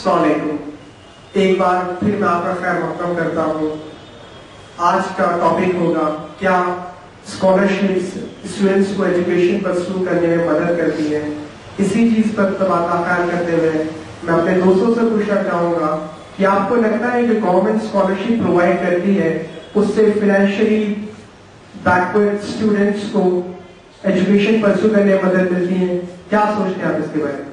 अस्सलाम वालेकुम। एक बार फिर मैं आपका खैर मक़दम करता हूँ। आज का टॉपिक होगा क्या स्कॉलरशिप्स स्टूडेंट्स को एजुकेशन परस्यू करने में मदद करती है। इसी चीज पर तबादला ख्याल करते हुए मैं अपने दोस्तों से पूछना चाहूंगा कि आपको लगता है कि गवर्नमेंट स्कॉलरशिप प्रोवाइड करती है उससे फाइनेंशियली बैकवर्ड स्टूडेंट्स को एजुकेशन परस्यू करने में मदद मिलती है? क्या सोचते हैं आप इसके बारे में?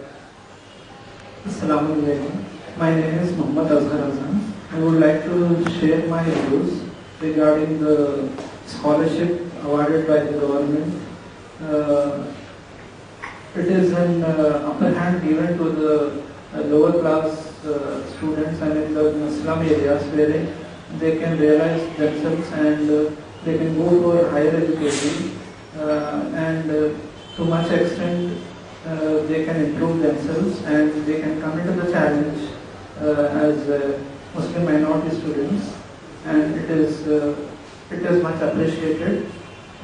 Assalamualaikum. My name is Muhammad Azhar Hassan. I would like to share my views regarding the scholarship awarded by the government. It is an upper hand given to the lower class students and in the slum areas where they can realize themselves and they can go for higher education and to much extent they can improve themselves and they can come into the challenge as Muslim minority students, and it is much appreciated.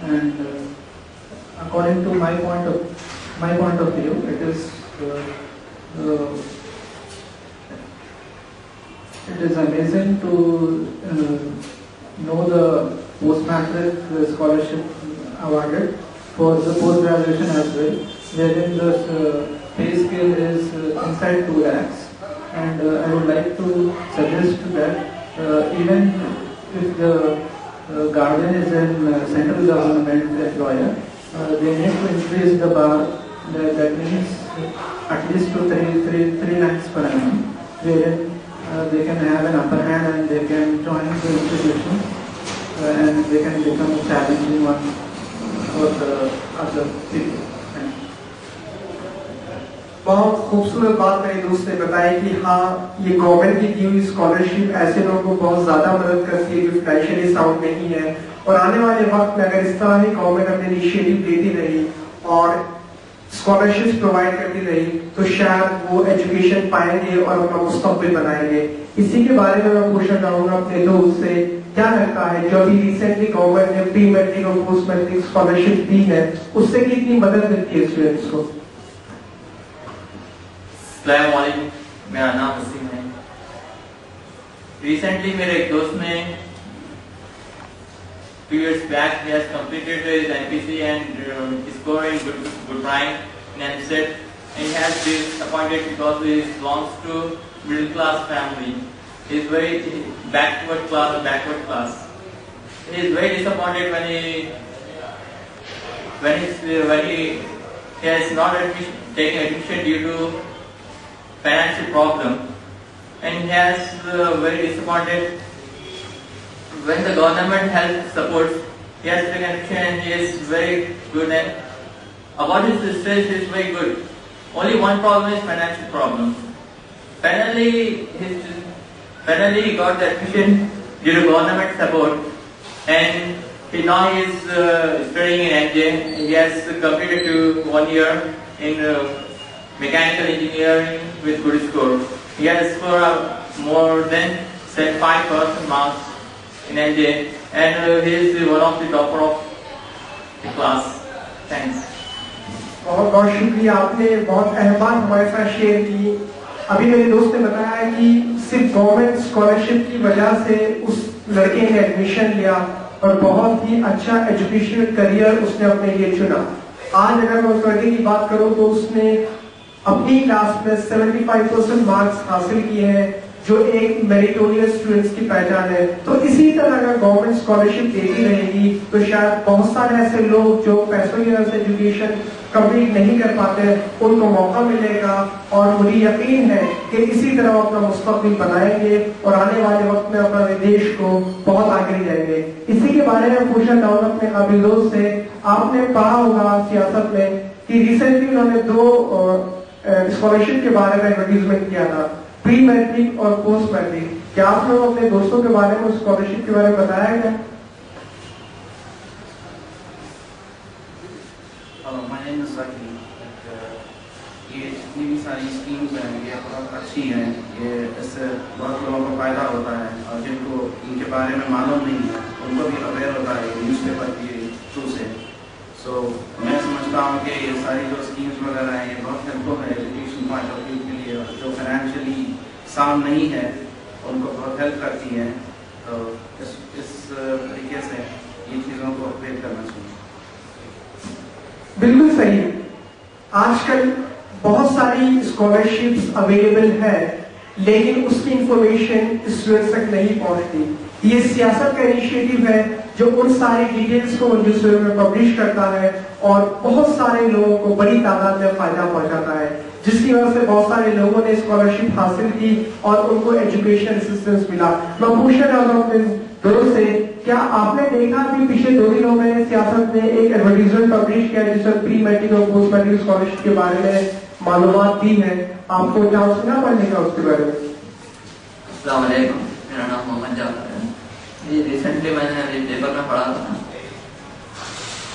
And according to my point of view, it is amazing to know the post-matric scholarship awarded for the post-graduation as well, wherein the pay scale is inside 2 lakhs, and I would like to suggest that even if the guardian is a central government employer, they need to increase the bar. That means at least to 3 lakhs per annum, wherein they can have an upper hand and they can join the institution and they can become a challenging one for the other people. बहुत खूबसूरत बात मेरे दोस्त ने बताई कि हाँ, ये गवर्नमेंट की दी हुई स्कॉलरशिप ऐसे लोगों को बहुत ज्यादा मदद करती है जो फाइनेंशियली साउंड नहीं है, और आने वाले वक्त में अगर इस तरह ही गवर्नमेंट अपने इनिशिएटिव लेती रही और स्कॉलरशिप प्रोवाइड करती रही तो शायद वो एजुकेशन पाएंगे और अपना मुस्तकबिल बनाएंगे। इसी के बारे में मैं पूछना चाहूंगा अपने दोस्त से, क्या लगता है जो अभी रिसेंटली गवर्नमेंट ने प्री मैट्रिक और पोस्ट मैट्रिक स्कॉलरशिप दी है उससे कितनी मदद मिलती है स्टूडेंट्स को? अस्सलामुअलैकुम, मेरा नाम वसीम है। रिसेंटली मेरे एक दोस्त ने 2 years back he has completed his MPC and scoring good rank in NCET, and he has been disappointed because he belongs to middle class family. He is very backward class. He is very disappointed when he has not taken admission due to financial problem, and he has very disappointed when the government help supports. He has taken admission and he is very good, and about his stress he is very good. Only one problem is financial problem. Finally he got the admission due to government support, and now he is studying in NJ. He has completed to 1 year in mechanical engineering with good score. He has scored more than 75% marks in NJ, and he is one of the topper of the class. Thanks. बहुत बहुत शुक्रिया, आपने बहुत अहम बात हमारे साथ share की। अभी मेरे दोस्त ने बताया कि सिर्फ गवर्नमेंट स्कॉलरशिप की वजह से उस लड़के ने एडमिशन लिया और बहुत ही अच्छा एजुकेशनल करियर उसने अपने लिए चुना। आज अगर मैं उस लड़के की बात करूं तो उसने अपनी क्लास में 75% मार्क्स हासिल किए हैं, जो एक मेरिटोरियस स्टूडेंट्स की पहचान है। तो इसी तरह अगर गवर्नमेंट स्कॉलरशिप देती रहेगी तो शायद बहुत सारे ऐसे लोग जो पैसों की वजह से एजुकेशन कंप्लीट नहीं कर पाते उनको मौका मिलेगा, और मुझे यकीन है कि इसी तरह वो अपना मुस्तकबिल बनाएंगे और आने वाले वक्त में अपने देश को बहुत आगे ले जाएंगे। इसी के बारे में पूछना चाहूंगा अपने काबिल दोस्त से, आपने पढ़ा होगा सियासत में कि रिसेंटली उन्होंने 2 स्कॉलरशिप के बारे में एडवर्टीजमेंट किया था, प्री मैट्रिक और पोस्ट मैट्रिक। क्या आप लोग अपने दोस्तों के बारे में स्कॉलरशिप के बारे में बताया क्या? My name is Zaki. ये जितनी भी सारी स्कीम्स हैं ये बहुत अच्छी हैं, ये इससे बहुत लोगों को फ़ायदा होता है, और जिनको इनके बारे में मालूम नहीं है उनको भी अवेयर होता है न्यूज़पेपर के थ्रू से। सो मैं समझता हूँ कि ये सारी जो स्कीम्स वगैरह हैं ये बहुत हेल्पफुल है एजुकेशन पॉइंट ऑफ व्यू के लिए, और जो फाइनेंशियली साउंड नहीं है, उनको बहुत हेल्प करती हैं। तो इस तरीके से इन चीज़ों को अपडेट करना चाहिए। बिल्कुल सही। आजकल बहुत सारी स्कॉलरशिप्स अवेलेबल है, लेकिन उसकी इंफॉर्मेशन स्टूडेंट्स तक नहीं पहुंचती। ये सियासत का इनिशिएटिव है जो उन सारी डिटेल्स को न्यूज़पेपर में पब्लिश करता है और बहुत सारे लोगों को बड़ी तादाद में फायदा पहुंचाता है, जिसकी वजह से बहुत सारे लोगों ने स्कॉलरशिप हासिल की और उनको एजुकेशन असिस्टेंस मिला। मैं पूछ रहा हूँ अपने दोस्त से, क्या आपने देखा कि पिछले 2 दिनों में सियासत ने एक एडवर्टीजमेंट पब्लिश किया जिसमें प्री मैट्रिक और पोस्ट मैट्रिक स्कॉलरशिप के बारे में मालूमात दी है? आपको चांस ना पढ़ने का उसके बारे में? अस्सलाम वालेकुम, मेरा नाम मोहम्मद जाफर है। ये रिसेंटली मैंने अभी पेपर में पढ़ा था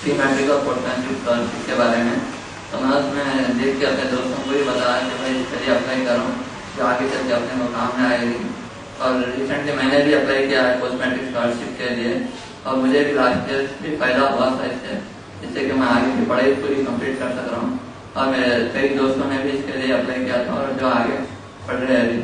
प्री मैट्रिक और पोस्ट मैट्रिक स्कॉलरशिप के बारे में। तो मैं उसमें देख के अपने दोस्तों को भी बताया कि भाई चलिए अप्लाई करो, जो आगे चल के अपने को काम में आएगी। और रिसेंटली मैंने भी अप्लाई किया है पोस्ट मैट्रिक स्कॉलरशिप के लिए, और मुझे भी लास्ट ईयर भी फ़ायदा हुआ था इससे, जिससे कि मैं आगे की पढ़ाई पूरी कंप्लीट कर सक रहा हूँ। और मेरे कई दोस्तों ने भी इसके लिए अप्लाई किया था और जो आगे पढ़ रहे हैं अभी।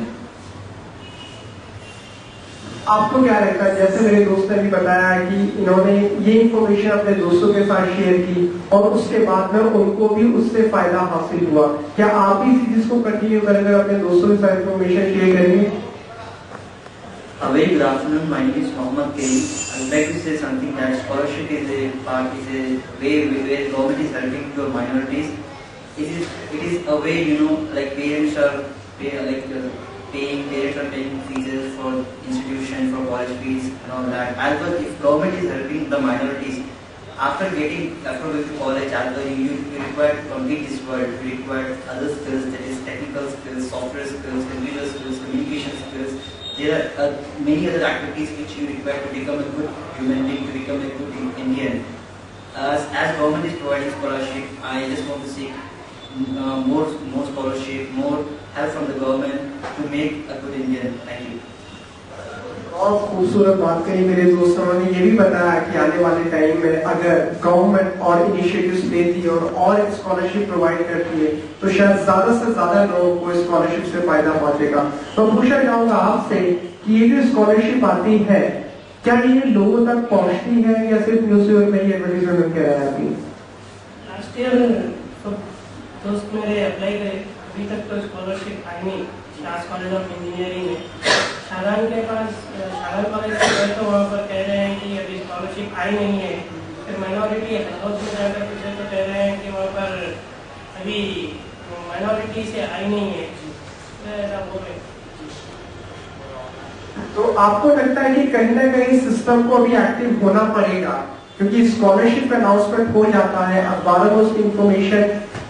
आपको क्या लगता है, जैसे मेरे दोस्त ने भी बताया कि इन्होंने ये इंफॉर्मेशन अपने दोस्तों के साथ शेयर की और उसके बाद में उनको भी उससे फायदा हासिल हुआ, क्या आप भी इसी चीज को कंटिन्यू करेंगे, अपने दोस्तों के साथ इंफॉर्मेशन शेयर करेंगे? A very good afternoon. My name is Mohammed Karim. I would like to say something that scholarship is a part, is a way where government is helping your minorities. It is a way, like parents are paying fees for institution, for college fees and all that. As well, if government is helping the minorities, after going to college, as well, you require to complete this world. You require other skills, that is technical skills, software skills, computer skills, communication skills. There are many other activities which you require to become a good human being, to become a good Indian. As government is providing scholarship, I just want to seek more scholarship, more help from the government to make a good Indian. Thank you. बहुत खूबसूरत बात कही मेरे दोस्तों ने। ये भी बताया कि आने वाले टाइम में अगर गवर्नमेंट और इनिशिएटिव्स लेती है और स्कॉलरशिप प्रोवाइड करती है तो शायद ज्यादा से ज्यादा लोगों को स्कॉलरशिप से फायदा पहुंचेगा। तो पूछना चाहूंगा आपसे कि ये जो स्कॉलरशिप आती है, क्या ये लोगों तक पहुंचती है या सिर्फ न्यूज़पेपर में ही एडवर्टीजमेंट कह रहा है? अभी लास्ट ईयर दोस्त मेरे अप्लाई करे, अभी तक तो स्कॉलरशिप आई नहीं। शाह कॉलेज ऑफ इंजीनियरिंग है शादान के पास, शादान कॉलेज से तो वहाँ पर कह रहे हैं कि अभी स्कॉलरशिप आई नहीं है। फिर माइनॉरिटी हाउस में जाकर पूछे तो कह रहे हैं कि वहाँ पर अभी माइनॉरिटी से आई नहीं है, ऐसा बोल रहे। तो आपको लगता है कि कहीं ना कहीं सिस्टम को अभी एक्टिव होना पड़ेगा, क्योंकि स्कॉलरशिप अनाउंसमेंट हो जाता है, अखबारों में उसकी इंफॉर्मेशन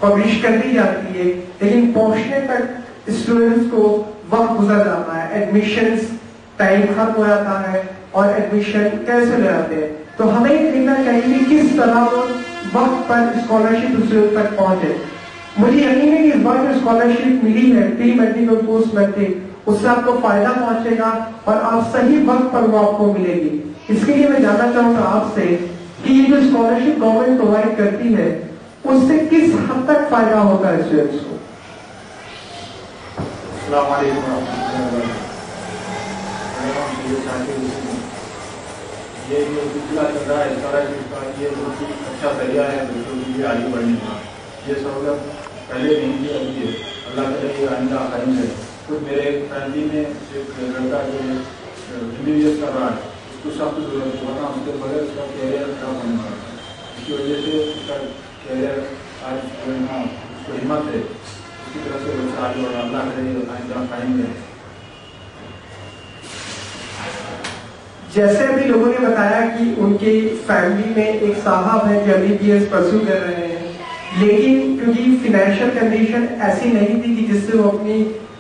पब्लिश कर दी जाती है, लेकिन पहुंचने तक स्टूडेंट्स को वक्त गुजर जाता है, एडमिशंस टाइम खत्म हो जाता है और एडमिशन कैसे ले जाते हैं। तो हमें देखना चाहिए कि किस तरह वो वक्त पर स्कॉलरशिप स्टूडेंट तक पहुंचे। मुझे यकीन है कि इस बार जो स्कॉलरशिप मिली है प्री मैट्रिक और पोस्ट मैट्रिक, उससे आपको फायदा पहुंचेगा और आप सही वक्त पर वो आपको मिलेगी। इसके लिए मैं जानना चाहूंगा आपसे कि ये जो स्कॉलरशिप गवर्नमेंट प्रोवाइड करती है उससे किस हद तक फायदा होता है स्टूडेंट्स को? ये जो सिलसिला चल रहा है स्कॉलरशिप का, ये बहुत ही अच्छा जरिया है बच्चों के लिए आगे बढ़ने का। ये सहूलत पहले नहीं थी, अभी है। अल्लाह करे आइंदा कायम है। खुद मेरे फैमिली में एक लड़का जो MBBS कर रहा है, उसको सख्त जरूरत होता है, उसके बगैर उसका कैरियर खराब होने वाला है। इसकी वजह से उसका कैरियर आज जो है ना, उसको हिम्मत है उसकी तरफ से बच्चा आगे बढ़ा। अल्लाह करे आइंदा कायम है। जैसे अभी लोगों ने बताया कि उनके फैमिली में एक साहब है जो MBBS परस्यू कर रहे हैं, लेकिन क्योंकि फिनेंशियल कंडीशन ऐसी नहीं थी कि जिससे वो अपनी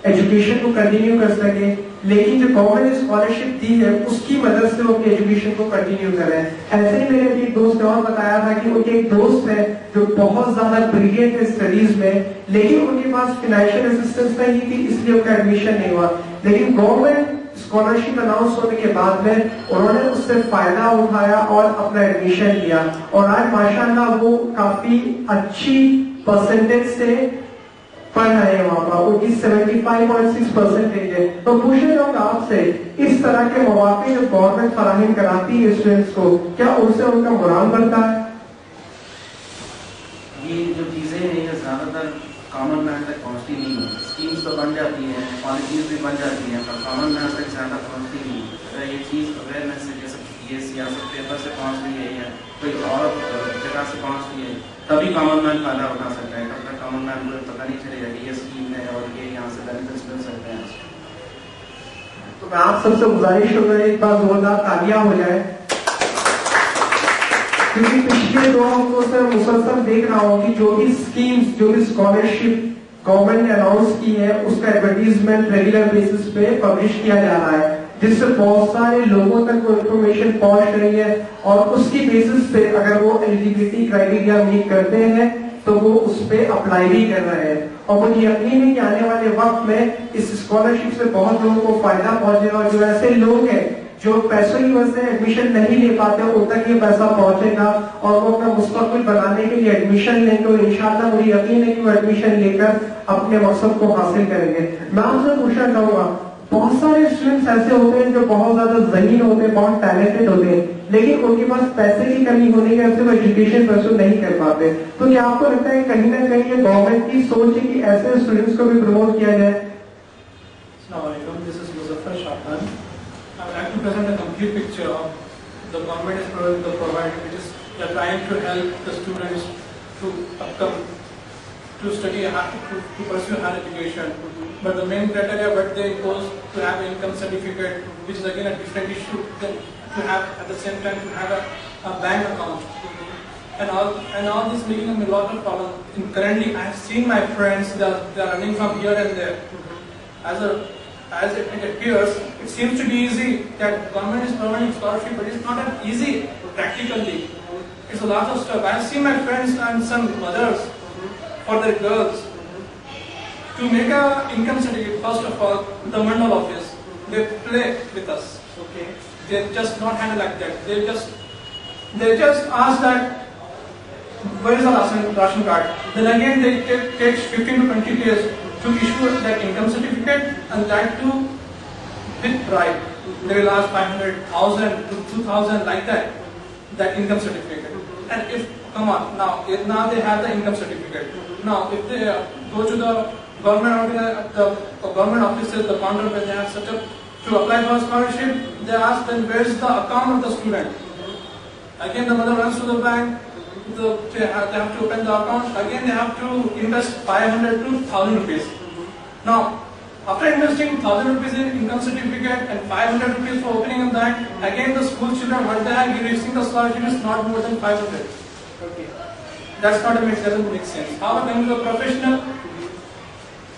एजुकेशन को कंटिन्यू कर सके, लेकिन जो गवर्नमेंट ने स्कॉलरशिप दी है उसकी मदद से वो अपनी एजुकेशन को कंटिन्यू कर रहे हैं। ऐसे ही मेरे एक दोस्त ने और बताया था कि उनके एक दोस्त है जो बहुत ज्यादा ब्रिलियंट है स्टडीज में, लेकिन उनके पास फाइनेंशियल असिस्टेंस नहीं थी, इसलिए उनका एडमिशन नहीं हुआ। लेकिन गवर्नमेंट स्कॉलरशिप अनाउंस होने के बाद में उन्होंने उससे फायदा उठाया और अपना एडमिशन लिया और आज माशाल्लाह वो काफी अच्छी परसेंटेज से पढ़ रहे हैं वहां पर, उनकी 75.6% है। तो पूछना चाहूंगा आपसे, इस तरह के मौके जो गवर्नमेंट फराहम कराती है स्टूडेंट्स को, क्या उनसे उनका मोराल बनता है? ये जो चीज़ें हैं ये ज़्यादातर कॉमन मैन तक पहुँचती नहीं है। स्कीम्स तो बन जाती हैं, पॉलिसीज भी बन जाती हैं, पर कॉमन मैन तक ज़्यादा पहुँचती नहीं है। अगर ये चीज़ अवेयरनेस से, जैसे ये सियासत पेपर से पहुँच रही है या कोई और जगह से पहुँच रही है, तभी कॉमन मैन फायदा उठा सकता है। तब तक कॉमन मैन को पता नहीं चलेगा कि ये स्कीम है और ये यहाँ से बेनिफिट्स मिल सकते हैं। तो मैं आप सबसे गुजारिश करूंगा एक बार जोरदार तालियां हो जाए, क्योंकि पिछले 2 हफ्तों से मुसलसल देख रहा हूँ कि जो भी स्कीम्स, जो भी स्कॉलरशिप गवर्नमेंट ने अनाउंस की है, उसका एडवर्टीजमेंट रेगुलर बेसिस पे पब्लिश किया जा रहा है, जिससे बहुत सारे लोगों तक वो इन्फॉर्मेशन पहुंच रही है और उसकी बेसिस पे अगर वो एलिजिबिलिटी क्राइटेरिया मीट करते हैं तो वो उस पे अप्लाई भी कर रहे हैं। और मुझे यकीन है कि आने वाले वक्त में इस स्कॉलरशिप से बहुत लोगों को फायदा पहुंचेगा और जो ऐसे लोग हैं जो पैसों की वजह से एडमिशन नहीं ले पाते उन तक ये पैसा पहुंचेगा और वो अपना मुस्तकबिल बनाने के लिए एडमिशन लेंगे और इंशाअल्लाह मुझे यकीन है कि वो एडमिशन लेकर अपने मकसद को हासिल करेंगे। मैं आपसे पूछना चाहूंगा, बहुत सारे स्टूडेंट्स ऐसे होते हैं जो बहुत ज्यादा ज़हीन होते हैं, बहुत टैलेंटेड होते हैं, लेकिन उनके पास पैसे की कमी होने की वजह से वो एजुकेशन परस्यू नहीं कर पाते। तो क्या आपको लगता है कहीं ना कहीं ये गवर्नमेंट की सोच है कि ऐसे स्टूडेंट्स को भी प्रमोट किया जाए? This is Muzaffar Shahban. I would like to present a complete picture of the government is providing, which is they are trying to help the students to study, to pursue higher education. But the main criteria what they impose to have an income certificate, which is again a different issue, than to have at the same time to have a bank account. And all this making a lot of problem. Currently, I have seen my friends they are running from here and there. As it appears, it seems to be easy that government is providing scholarship, but it's not that easy practically. It's a lot of stuff. I have seen my friends and some mothers for their girls to make a income certificate. First of all, the mandal office, they play with us. Okay, they just not handle like that. They just ask that where is the ration card. Then again they take 15 to 20 days to issue that income certificate, and that too with bribe. They will ask 500,000 to 2,000 like that income certificate. And if come on now they have the income certificate. Now if they go to the government offices, the counter where they have set up to apply for a scholarship, they ask then where is the account of the student. Again the mother runs to the bank. They have to open the account. Again they have to invest 500 to 1,000 rupees. Now, after investing 1,000 rupees in income certificate and 500 rupees for opening a bank, again the school children, what they are receiving the scholarship is not more than 500. Okay, that's not doesn't make sense. However, when you are professional,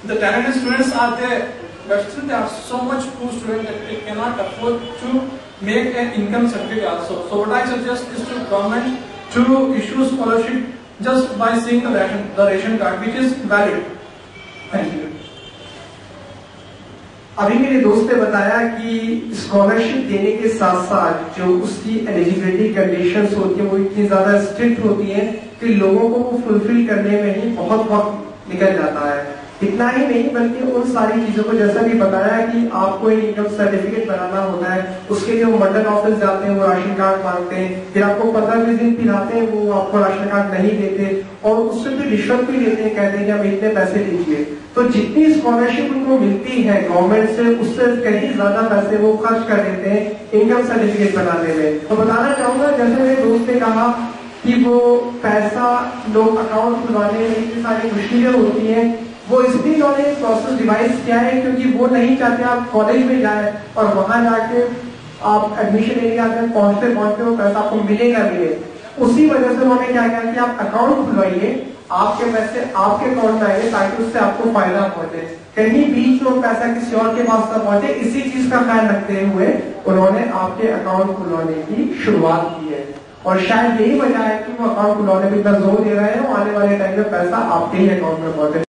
the talented students are there, but still there are so much poor students that they cannot afford to make an income certificate also. So what I suggest is to government to issue scholarship just by seeing the ration card, which is valid. Thank you. अभी मेरे दोस्त ने बताया कि scholarship देने के साथ साथ जो उसकी एलिजिबिलिटी कंडीशंस होती है वो इतनी ज्यादा स्ट्रिक्ट होती है कि लोगों को वो फुलफिल करने में ही बहुत वक्त निकल जाता है। इतना ही नहीं बल्कि उन सारी चीजों को जैसा भी बताया कि आपको एक इनकम सर्टिफिकेट बनाना होता है, उसके लिए वो मंडल ऑफिस जाते हैं, वो राशन कार्ड मांगते हैं, फिर आपको 15-20 दिन पिलाते हैं, वो आपको राशन कार्ड नहीं देते और उससे भी रिश्वत भी लेते हैं, कहते हैं कि हम इतने पैसे दीजिए। तो जितनी स्कॉलरशिप उनको मिलती है गवर्नमेंट से उससे कहीं ज्यादा पैसे वो खर्च कर देते हैं इनकम सर्टिफिकेट बनाने में। तो बताना चाहूंगा जैसे मेरे दोस्त ने कहा कि वो पैसा लोग अकाउंट खुलवाने में इतनी सारी मुश्किलें होती हैं, वो इसलिए उन्होंने प्रोसेस डिवाइस किया है क्योंकि वो नहीं चाहते आप कॉलेज में जाए और वहां जाके आप एडमिशन लेने आते हैं, पहुंचते पहुंचते वो पैसा आपको मिलेगा मिले। उसी वजह से उन्होंने क्या किया कि आप अकाउंट खुलवाइए, आपके पैसे आपके अकाउंट में आएंगे ताकि उससे आपको फायदा पहुंचे, कहीं बीच में पैसा किसी और के पास न पहुंचे। इसी चीज का ख्याल रखते हुए उन्होंने आपके अकाउंट खुलवाने की शुरुआत की है और शायद यही वजह है कि वो अकाउंट खुलवाने में इतना जोर दे रहे हैं, आने वाले टाइम में पैसा आपके ही अकाउंट में पहुंचे।